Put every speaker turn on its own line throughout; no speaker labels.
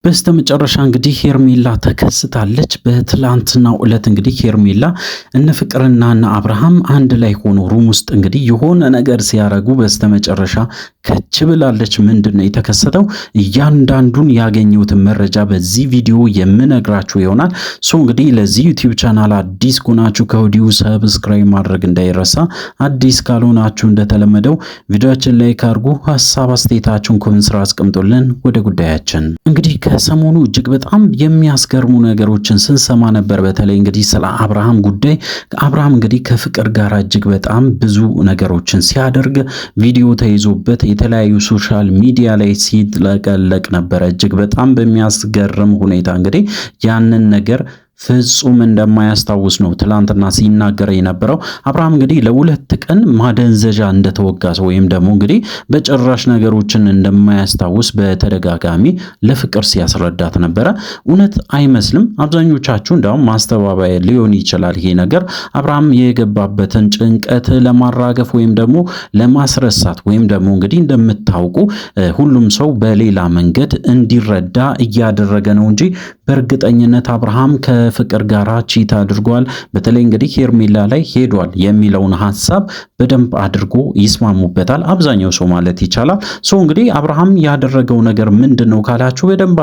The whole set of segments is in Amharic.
በስተመጨረሻ እንግዲህ ሄርሜላ ተከስታለች። በትላንትናው ዕለት እንግዲህ ሄርሜላ እነ ፍቅርና እነ አብርሃም አንድ ላይ ሆኖ ሩም ውስጥ እንግዲህ የሆነ ነገር ሲያረጉ በስተመጨረሻ ከች ብላለች። ምንድነው የተከሰተው? እያንዳንዱን ያገኘሁትን መረጃ በዚህ ቪዲዮ የምነግራችሁ ይሆናል። እንግዲህ ለዚህ ዩቲዩብ ቻናል አዲስ ከሆናችሁ ከወዲሁ ሰብስክራይብ ማድረግ እንዳይረሳ። አዲስ ካልሆናችሁ እንደተለመደው ቪዲዮአችን ላይ ካርጉ ሐሳብ አስተያየታችሁን ኮሜንት ስራ አስቀምጡልን። ወደ ጉዳያችን እንግዲህ ከሰሞኑ እጅግ በጣም የሚያስገርሙ ነገሮችን ስንሰማ ነበር። በተለይ እንግዲህ ስለ አብርሃም ጉዳይ አብርሃም እንግዲህ ከፍቅር ጋር እጅግ በጣም ብዙ ነገሮችን ሲያደርግ ቪዲዮ ተይዞበት የተለያዩ ሶሻል ሚዲያ ላይ ሲለቀለቅ ነበረ። እጅግ በጣም በሚያስገርም ሁኔታ እንግዲህ ያንን ነገር ፍጹም እንደማያስታውስ ነው ትላንትና ሲናገር የነበረው። አብርሃም እንግዲህ ለሁለት ቀን ማደንዘዣ እንደተወጋ ሰው ወይም ደግሞ እንግዲህ በጭራሽ ነገሮችን እንደማያስታውስ በተደጋጋሚ ለፍቅር ሲያስረዳት ነበረ። እውነት አይመስልም። አብዛኞቻችሁ እንዳውም ማስተባበያ ሊሆን ይችላል ይሄ ነገር አብርሃም የገባበትን ጭንቀት ለማራገፍ ወይም ደግሞ ለማስረሳት ወይም ደግሞ እንግዲህ እንደምታውቁ ሁሉም ሰው በሌላ መንገድ እንዲረዳ እያደረገ ነው እንጂ በእርግጠኝነት አብርሃም ከፍቅር ጋር ቺት አድርጓል፣ በተለይ እንግዲህ ሄርሜላ ላይ ሄዷል የሚለውን ሐሳብ በደንብ አድርጎ ይስማሙበታል አብዛኛው ሰው ማለት ይቻላል። እንግዲህ አብርሃም ያደረገው ነገር ምንድነው ካላችሁ በደንብ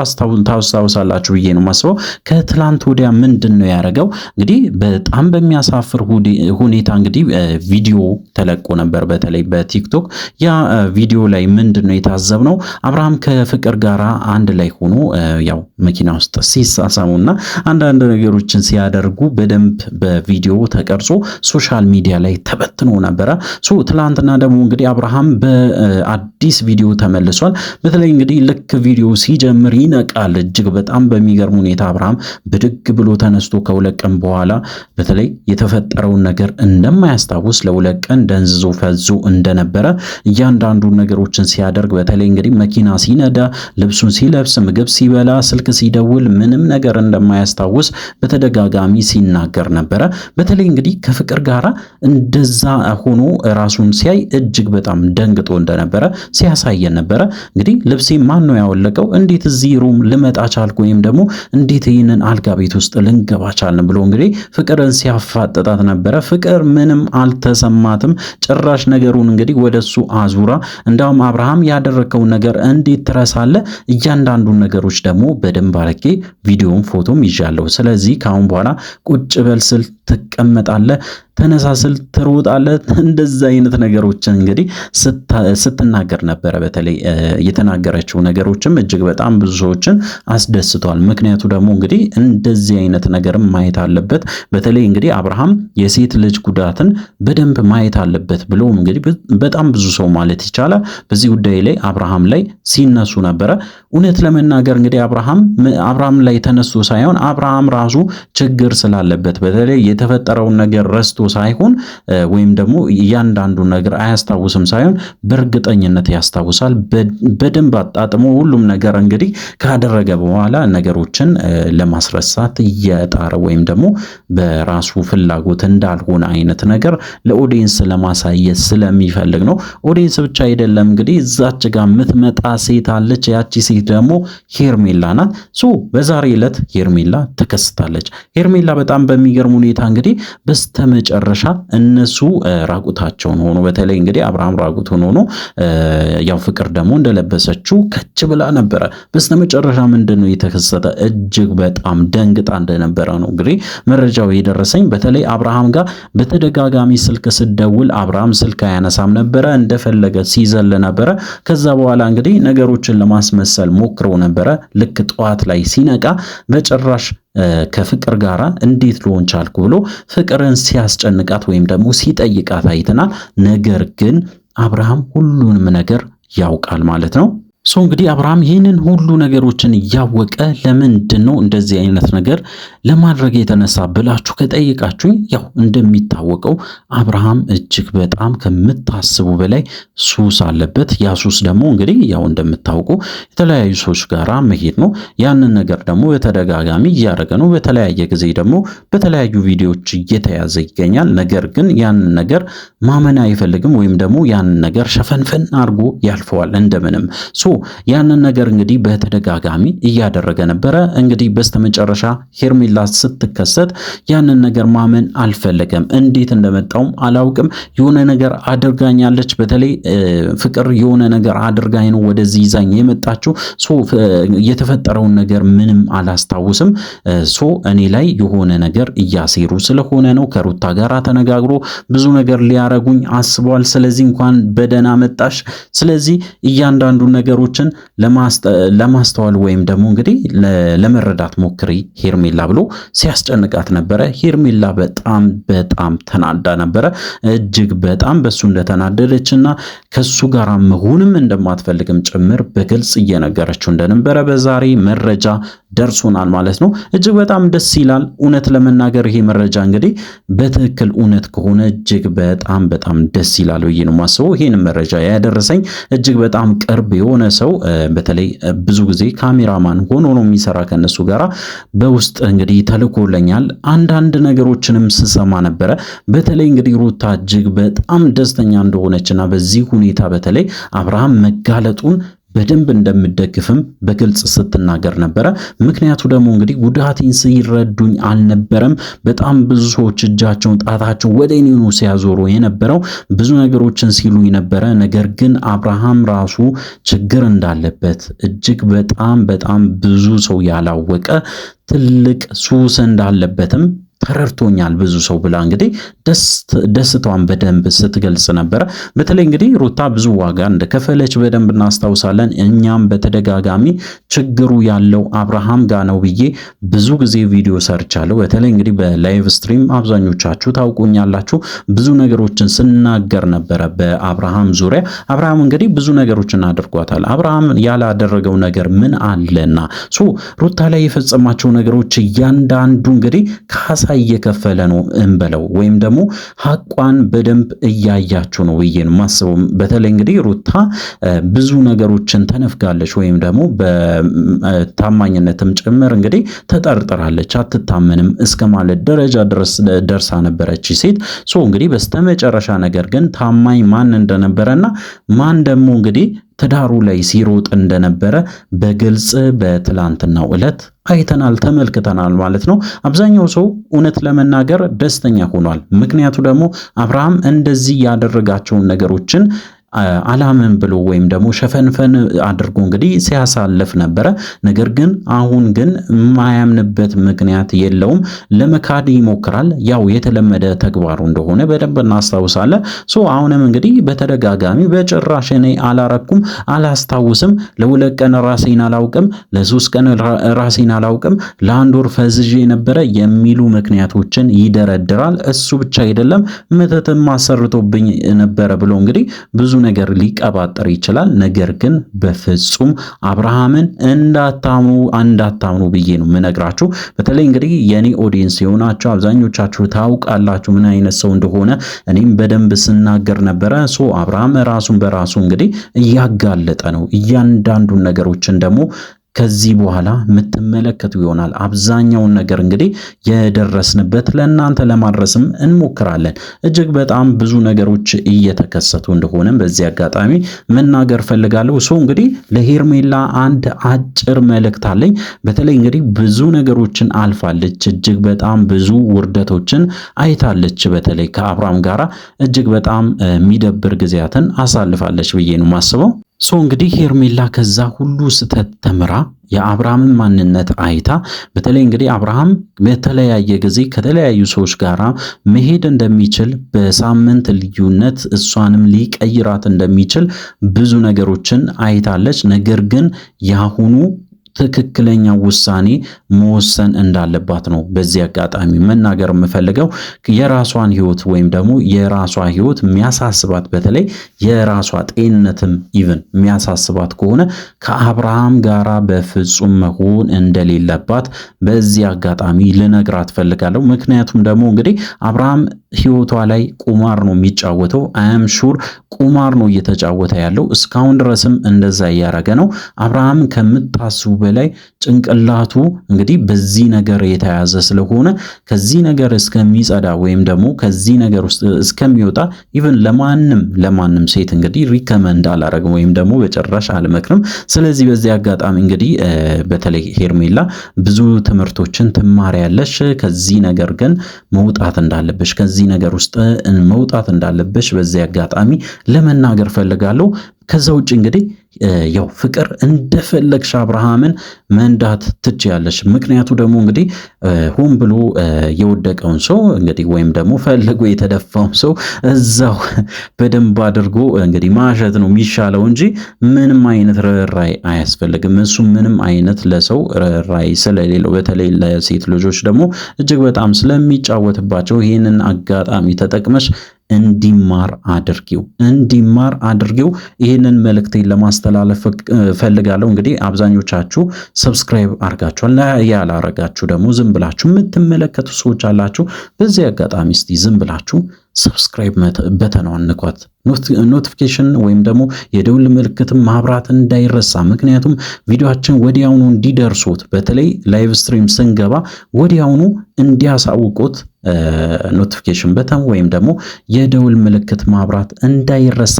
ታውሳላችሁ ብዬ ነው ማስበው። ከትላንት ወዲያ ምንድነው ያደረገው? እንግዲህ በጣም በሚያሳፍር ሁኔታ እንግዲህ ቪዲዮ ተለቆ ነበር በተለይ በቲክቶክ። ያ ቪዲዮ ላይ ምንድነው የታዘብነው? አብርሃም ከፍቅር ጋር አንድ ላይ ሆኖ ያው መኪና ውስጥ ሲሳሳሙና አንዳንድ ነገሮችን ሲያደርጉ በደንብ በቪዲዮ ተቀርጾ ሶሻል ሚዲያ ላይ ተበትኖ ነበረ። ትላንትና ደግሞ እንግዲህ አብርሃም በአዲስ ቪዲዮ ተመልሷል። በተለይ እንግዲህ ልክ ቪዲዮ ሲጀምር ይነቃል። እጅግ በጣም በሚገርም ሁኔታ አብርሃም ብድግ ብሎ ተነስቶ ከሁለት ቀን በኋላ በተለይ የተፈጠረውን ነገር እንደማያስታውስ ለሁለት ቀን ደንዝዞ ፈዞ እንደነበረ እያንዳንዱ ነገሮችን ሲያደርግ በተለይ እንግዲህ መኪና ሲነዳ፣ ልብሱን ሲለብስ፣ ምግብ ሲበላ፣ ስልክ ሲደውል ምንም ነገር እንደማያስታውስ በተደጋጋሚ ሲናገር ነበረ። በተለይ እንግዲህ ከፍቅር ጋራ እንደዛ ሆኖ ራሱን ሲያይ እጅግ በጣም ደንግጦ እንደነበረ ሲያሳየን ነበረ። እንግዲህ ልብሴ ማን ነው ያወለቀው? እንዴት እዚህ ሩም ልመጣ ቻልኩ? ወይም ደግሞ እንዴት ይህንን አልጋ ቤት ውስጥ ልንገባ ቻልን ብሎ እንግዲህ ፍቅርን ሲያፋጥጣት ነበረ። ፍቅር ምንም አልተሰማትም። ጭራሽ ነገሩን እንግዲህ ወደሱ አዙራ እንዳውም አብርሃም ያደረከውን ነገር እንዴት ትረሳለህ? እያንዳንዱን ነገሮች ደግሞ በደንብ አርጌ ቪዲዮን ፎቶም ይዣለሁ። ስለዚህ ከአሁን በኋላ ቁጭ በል ስል ትቀመጣለህ፣ ተነሳ ስል ትሮጣለህ። እንደዛ አይነት ነገሮችን እንግዲህ ስትናገር ነበረ። በተለይ የተናገረችው ነገሮችም እጅግ በጣም ብዙ ሰዎችን አስደስቷል። ምክንያቱ ደግሞ እንግዲህ እንደዚህ አይነት ነገርም ማየት አለበት። በተለይ እንግዲህ አብርሃም የሴት ልጅ ጉዳትን በደንብ ማየት አለበት ብሎ እንግዲህ በጣም ብዙ ሰው ማለት ይቻላል በዚህ ጉዳይ ላይ አብርሃም ላይ ሲነሱ ነበረ። እውነት ለመናገር እንግዲህ አብርሃም ላይ ተነስቶ ሳይሆን አብርሃም ራሱ ችግር ስላለበት በተለይ የተፈጠረውን ነገር ረስቶ ሳይሆን ወይም ደግሞ እያንዳንዱ ነገር አያስታውስም ሳይሆን በእርግጠኝነት ያስታውሳል። በደንብ አጣጥሞ ሁሉም ነገር እንግዲህ ካደረገ በኋላ ነገሮችን ለማስረሳት እየጣረ ወይም ደግሞ በራሱ ፍላጎት እንዳልሆነ አይነት ነገር ለኦዲየንስ ለማሳየት ስለሚፈልግ ነው። ኦዲየንስ ብቻ አይደለም እንግዲህ እዛች ጋር የምትመጣ ሴት አለች። ያቺ ሴት ደግሞ ሄርሜላ ናት። በዛሬ ዕለት ሄርሜላ ተከስታለች። ሄርሜላ በጣም በሚገርም ሁኔታ እንግዲህ በስተመጨረሻ እነሱ ራቁታቸውን ሆኖ በተለይ እንግዲህ አብርሃም ራቁቱን ሆኖ ያው ፍቅር ደግሞ እንደለበሰችው ከች ብላ ነበረ። በስተመጨረሻ ምንድነው የተከሰተ? እጅግ በጣም ደንግጣ እንደነበረ ነው እንግዲህ መረጃው የደረሰኝ። በተለይ አብርሃም ጋር በተደጋጋሚ ስልክ ስደውል አብርሃም ስልክ አያነሳም ነበረ፣ እንደፈለገ ሲዘል ነበረ። ከዛ በኋላ እንግዲህ ነገሮችን ለማስመሰል ሞክሮ ነበረ። ልክ ጠዋት ላይ ሲነቃ በጭራሽ ከፍቅር ጋራ እንዴት ልሆን ቻልኩ ብሎ ፍቅርን ሲያስጨንቃት ወይም ደግሞ ሲጠይቃት አይተናል። ነገር ግን አብርሃም ሁሉንም ነገር ያውቃል ማለት ነው። እንግዲህ አብርሃም ይህንን ሁሉ ነገሮችን እያወቀ ለምንድን ነው እንደዚህ አይነት ነገር ለማድረግ የተነሳ ብላችሁ ከጠይቃችሁኝ ያው እንደሚታወቀው አብርሃም እጅግ በጣም ከምታስቡ በላይ ሱስ አለበት። ያ ሱስ ደግሞ እንግዲህ ያው እንደምታውቁ የተለያዩ ሰዎች ጋራ መሄድ ነው። ያንን ነገር ደግሞ በተደጋጋሚ እያደረገ ነው። በተለያየ ጊዜ ደግሞ በተለያዩ ቪዲዮዎች እየተያዘ ይገኛል። ነገር ግን ያንን ነገር ማመን አይፈልግም ወይም ደግሞ ያንን ነገር ሸፈንፈን አድርጎ ያልፈዋል እንደምንም። ያንን ነገር እንግዲህ በተደጋጋሚ እያደረገ ነበረ። እንግዲህ በስተመጨረሻ ሄርሜላ ስትከሰት ያንን ነገር ማመን አልፈለገም። እንዴት እንደመጣውም አላውቅም። የሆነ ነገር አድርጋኛለች። በተለይ ፍቅር የሆነ ነገር አድርጋኝ ነው ወደዚህ ይዛኝ የመጣችው። የተፈጠረውን ነገር ምንም አላስታውስም። እኔ ላይ የሆነ ነገር እያሴሩ ስለሆነ ነው። ከሩታ ጋር ተነጋግሮ ብዙ ነገር ሊያረጉኝ አስበዋል። ስለዚህ እንኳን በደህና መጣሽ። ስለዚህ እያንዳንዱ ነገሮችን ለማስተዋል ወይም ደግሞ እንግዲህ ለመረዳት ሞክሪ ሄርሜላ ብሎ ሲያስጨንቃት ነበረ። ሄርሜላ በጣም በጣም ተናዳ ነበረ። እጅግ በጣም በሱ እንደተናደደችና ከሱ ጋር መሆንም እንደማትፈልግም ጭምር በግልጽ እየነገረችው እንደነበረ በዛሬ መረጃ ደርሶናል ማለት ነው። እጅግ በጣም ደስ ይላል። እውነት ለመናገር ይሄ መረጃ እንግዲህ በትክክል እውነት ከሆነ እጅግ በጣም በጣም ደስ ይላል ብዬ ነው የማስበው። ይሄን መረጃ ያደረሰኝ እጅግ በጣም ቅርብ የሆነ ሰው በተለይ ብዙ ጊዜ ካሜራማን ሆኖ ነው የሚሰራ ከነሱ ጋራ በውስጥ እንግዲህ ተልኮለኛል። አንዳንድ ነገሮችንም ስሰማ ነበረ። በተለይ እንግዲህ ሩታ እጅግ በጣም ደስተኛ እንደሆነችና በዚህ ሁኔታ በተለይ አብርሃም መጋለጡን በደንብ እንደምደግፍም በግልጽ ስትናገር ነበረ። ምክንያቱ ደግሞ እንግዲህ ጉዳቴን ሲረዱኝ አልነበረም። በጣም ብዙ ሰዎች እጃቸውን ጣታቸው ወደ እኔ ነው ሲያዞሩ የነበረው፣ ብዙ ነገሮችን ሲሉኝ ነበረ። ነገር ግን አብርሃም ራሱ ችግር እንዳለበት እጅግ በጣም በጣም ብዙ ሰው ያላወቀ ትልቅ ሱስ እንዳለበትም ተረድቶኛል ብዙ ሰው ብላ እንግዲህ ደስታዋን በደንብ ስትገልጽ ነበረ። በተለይ እንግዲህ ሩታ ብዙ ዋጋ እንደከፈለች በደንብ እናስታውሳለን። እኛም በተደጋጋሚ ችግሩ ያለው አብርሃም ጋር ነው ብዬ ብዙ ጊዜ ቪዲዮ ሰርቻለሁ። በተለይ እንግዲህ በላይቭ ስትሪም አብዛኞቻችሁ ታውቁኛላችሁ። ብዙ ነገሮችን ስናገር ነበረ በአብርሃም ዙሪያ። አብርሃም እንግዲህ ብዙ ነገሮችን አድርጓታል። አብርሃም ያላደረገው ነገር ምን አለና ሩታ ላይ የፈጸማቸው ነገሮች እያንዳንዱ እንግዲህ ካሳ እየከፈለ ነው እንበለው፣ ወይም ደግሞ ሐቋን በደንብ እያያችሁ ነው ብዬ ነው የማስበው። በተለይ እንግዲህ ሩታ ብዙ ነገሮችን ተነፍጋለች፣ ወይም ደግሞ በታማኝነትም ጭምር እንግዲህ ተጠርጥራለች። አትታመንም እስከ ማለት ደረጃ ድረስ ደርሳ ነበረች ሴት። እንግዲህ በስተመጨረሻ ነገር ግን ታማኝ ማን እንደነበረና ማን ደግሞ እንግዲህ ትዳሩ ላይ ሲሮጥ እንደነበረ በግልጽ በትላንትናው ዕለት አይተናል፣ ተመልክተናል ማለት ነው። አብዛኛው ሰው እውነት ለመናገር ደስተኛ ሆኗል። ምክንያቱ ደግሞ አብርሃም እንደዚህ ያደረጋቸውን ነገሮችን አላምን ብሎ ወይም ደግሞ ሸፈንፈን አድርጎ እንግዲህ ሲያሳልፍ ነበረ። ነገር ግን አሁን ግን የማያምንበት ምክንያት የለውም። ለመካድ ይሞክራል። ያው የተለመደ ተግባሩ እንደሆነ በደንብ እናስታውሳለን። አሁንም እንግዲህ በተደጋጋሚ በጭራሽ እኔ አላረኩም፣ አላስታውስም፣ ለ2 ቀን ራሴን አላውቅም፣ ለ3 ቀን ራሴን አላውቅም፣ ለ1 ወር ፈዝዤ ነበረ የሚሉ ምክንያቶችን ይደረድራል። እሱ ብቻ አይደለም መተትም አሰርቶብኝ ነበረ ብሎ እንግዲህ ብዙ ነገር ሊቀባጠር ይችላል። ነገር ግን በፍጹም አብርሃምን እንዳታምኑ ብዬ ነው የምነግራችሁ። በተለይ እንግዲህ የኔ ኦዲየንስ የሆናችሁ አብዛኞቻችሁ ታውቃላችሁ ምን አይነት ሰው እንደሆነ። እኔም በደንብ ስናገር ነበረ። አብርሃም ራሱን በራሱ እንግዲህ እያጋለጠ ነው። እያንዳንዱን ነገሮችን ደግሞ ከዚህ በኋላ የምትመለከቱ ይሆናል። አብዛኛውን ነገር እንግዲህ የደረስንበት ለእናንተ ለማድረስም እንሞክራለን። እጅግ በጣም ብዙ ነገሮች እየተከሰቱ እንደሆነ በዚህ አጋጣሚ መናገር ፈልጋለሁ። እንግዲህ ለሄርሜላ አንድ አጭር መልእክት አለኝ። በተለይ እንግዲህ ብዙ ነገሮችን አልፋለች። እጅግ በጣም ብዙ ውርደቶችን አይታለች። በተለይ ከአብርሃም ጋራ እጅግ በጣም የሚደብር ጊዜያትን አሳልፋለች ብዬ ነው የማስበው። እንግዲህ ሄርሜላ ከዛ ሁሉ ስህተት ተምራ የአብርሃምን ማንነት አይታ በተለይ እንግዲህ አብርሃም በተለያየ ጊዜ ከተለያዩ ሰዎች ጋር መሄድ እንደሚችል በሳምንት ልዩነት እሷንም ሊቀይራት እንደሚችል ብዙ ነገሮችን አይታለች። ነገር ግን ያሁኑ ትክክለኛ ውሳኔ መወሰን እንዳለባት ነው በዚህ አጋጣሚ መናገር የምፈልገው። የራሷን ህይወት ወይም ደግሞ የራሷ ህይወት የሚያሳስባት በተለይ የራሷ ጤንነትም ኢቭን የሚያሳስባት ከሆነ ከአብርሃም ጋራ በፍጹም መሆን እንደሌለባት በዚህ አጋጣሚ ልነግራት ፈልጋለሁ። ምክንያቱም ደግሞ እንግዲህ አብርሃም ህይወቷ ላይ ቁማር ነው የሚጫወተው። አም ሹር ቁማር ነው እየተጫወተ ያለው። እስካሁን ድረስም እንደዛ እያደረገ ነው። አብርሃም ከምታስቡ በላይ ጭንቅላቱ እንግዲህ በዚህ ነገር የተያዘ ስለሆነ ከዚህ ነገር እስከሚጸዳ ወይም ደግሞ ከዚህ ነገር ውስጥ እስከሚወጣ ኢቭን ለማንም ሴት እንግዲህ ሪከመንድ አላረግም ወይም ደግሞ በጭራሽ አልመክርም። ስለዚህ በዚህ አጋጣሚ እንግዲህ በተለይ ሄርሜላ ብዙ ትምህርቶችን ትማሪያለሽ። ከዚህ ነገር ግን መውጣት እንዳለብሽ ከዚህ ነገር ውስጥ መውጣት እንዳለብሽ በዚህ አጋጣሚ ለመናገር ፈልጋለሁ። ከዛ ውጭ እንግዲህ ያው ፍቅር እንደፈለግሽ አብርሃምን መንዳት ትችያለሽ። ምክንያቱ ደግሞ እንግዲህ ሆን ብሎ የወደቀውን ሰው እንግዲህ ወይም ደግሞ ፈልጎ የተደፋውን ሰው እዛው በደንብ አድርጎ እንግዲህ ማሸት ነው የሚሻለው እንጂ ምንም አይነት ርኅራኄ አያስፈልግም። እሱ ምንም አይነት ለሰው ርኅራኄ ስለሌለው በተለይ ለሴት ልጆች ደግሞ እጅግ በጣም ስለሚጫወትባቸው ይህንን አጋጣሚ ተጠቅመሽ እንዲማር አድርጊው። ይህንን መልእክቴን ለማስተላለፍ ፈልጋለሁ። እንግዲህ አብዛኞቻችሁ ሰብስክራይብ አርጋችኋል፣ ያላረጋችሁ ደግሞ ዝም ብላችሁ የምትመለከቱ ሰዎች አላችሁ። በዚህ አጋጣሚ እስቲ ዝም ብላችሁ ሰብስክራይብ በተኗን ንኳት። ኖቲፊኬሽን ወይም ደግሞ የደውል ምልክትን ማብራት እንዳይረሳ። ምክንያቱም ቪዲዮአችን ወዲያውኑ እንዲደርሱት በተለይ ላይቭ ስትሪም ስንገባ ወዲያውኑ እንዲያሳውቁት ኖቲፊኬሽን በተን ወይም ደግሞ የደውል ምልክት ማብራት እንዳይረሳ።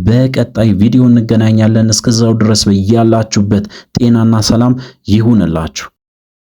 በቀጣይ ቪዲዮ እንገናኛለን። እስከዛው ድረስ በያላችሁበት ጤናና ሰላም ይሁንላችሁ።